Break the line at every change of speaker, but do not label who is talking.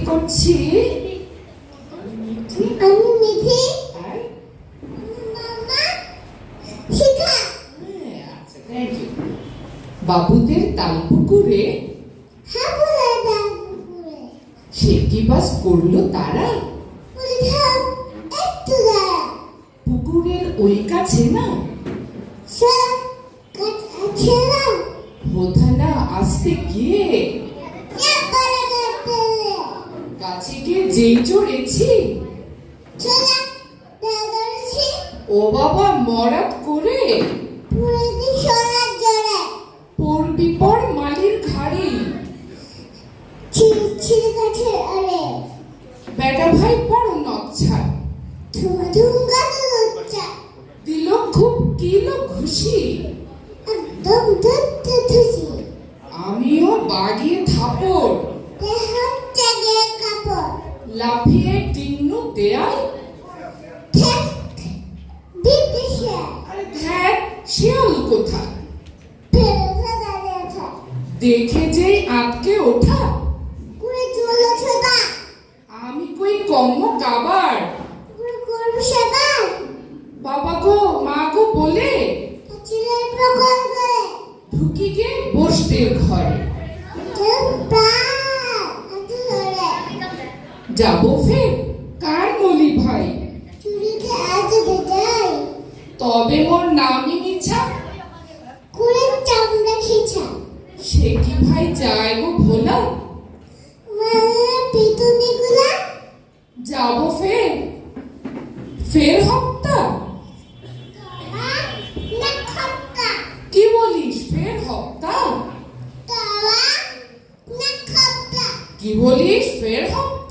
করছি।
আমি মিঠি। মামা শিখা।
আচ্ছা, থ্যাংক ইউ। বাবুদের তালপুকুরে
হ্যাঁ বলে দাও পুকুরে।
সে কি বাস করলো তারা?
বলে থাম একটু দাঁড়া।
পুকুরের ওই কাছে না
স্যার কাজ আছে না?
হোথানা আসতে গিয়ে
একবারে কাটতে
কাছে গিয়ে যেই চড়েছি,
চলা দাঁড়াচ্ছি
ও বাবা মরাত করে
পুরে দি সোনার জড়ে
পড়বি পর মালির ঘাড়ে।
ছিঁড়ে কাছে আরে
বেটা ভাই বড় নচ্ছা,
ধুমা লজ্জা
দিল খুব কিলো ঘুষি।
একদম ধরতে ধুসি
আমিও বাগিয়ে থাপড়,
হাত জাগে কাপড়
লাফিয়ে টিন্নু দেয়াল।
ঠেক বিপিসে
আরে ধ্যাত, শিয়াল কোথায়?
ফেরত দাঁড়িয়ে আছে
দেখে যেই আটকে ওঠা,
পুরে চলো ছোটা
আমি কই কম্ম কাবার।
পুরে করবো সেবার
বাবা গো মা গো বলে
ছেলের প্রকল করে
ঢুকি গে বসতের ঘরে। যাবো ফের কার মলি ভাই,
চুরিকে আজ বেজাই
তবে মোর নামই মিছা।
কুড়ে চামড়া খিচা
সে কি ভাই যায় গো ভোলা,
মায়ের পিতুনিগুলা
যাবো ফের ফের হপ্তা।
না খপ্পা
কি বলিস ফের হপ্তা?
তারা না খপ্পা
কি বলিস ফের হপ্তা?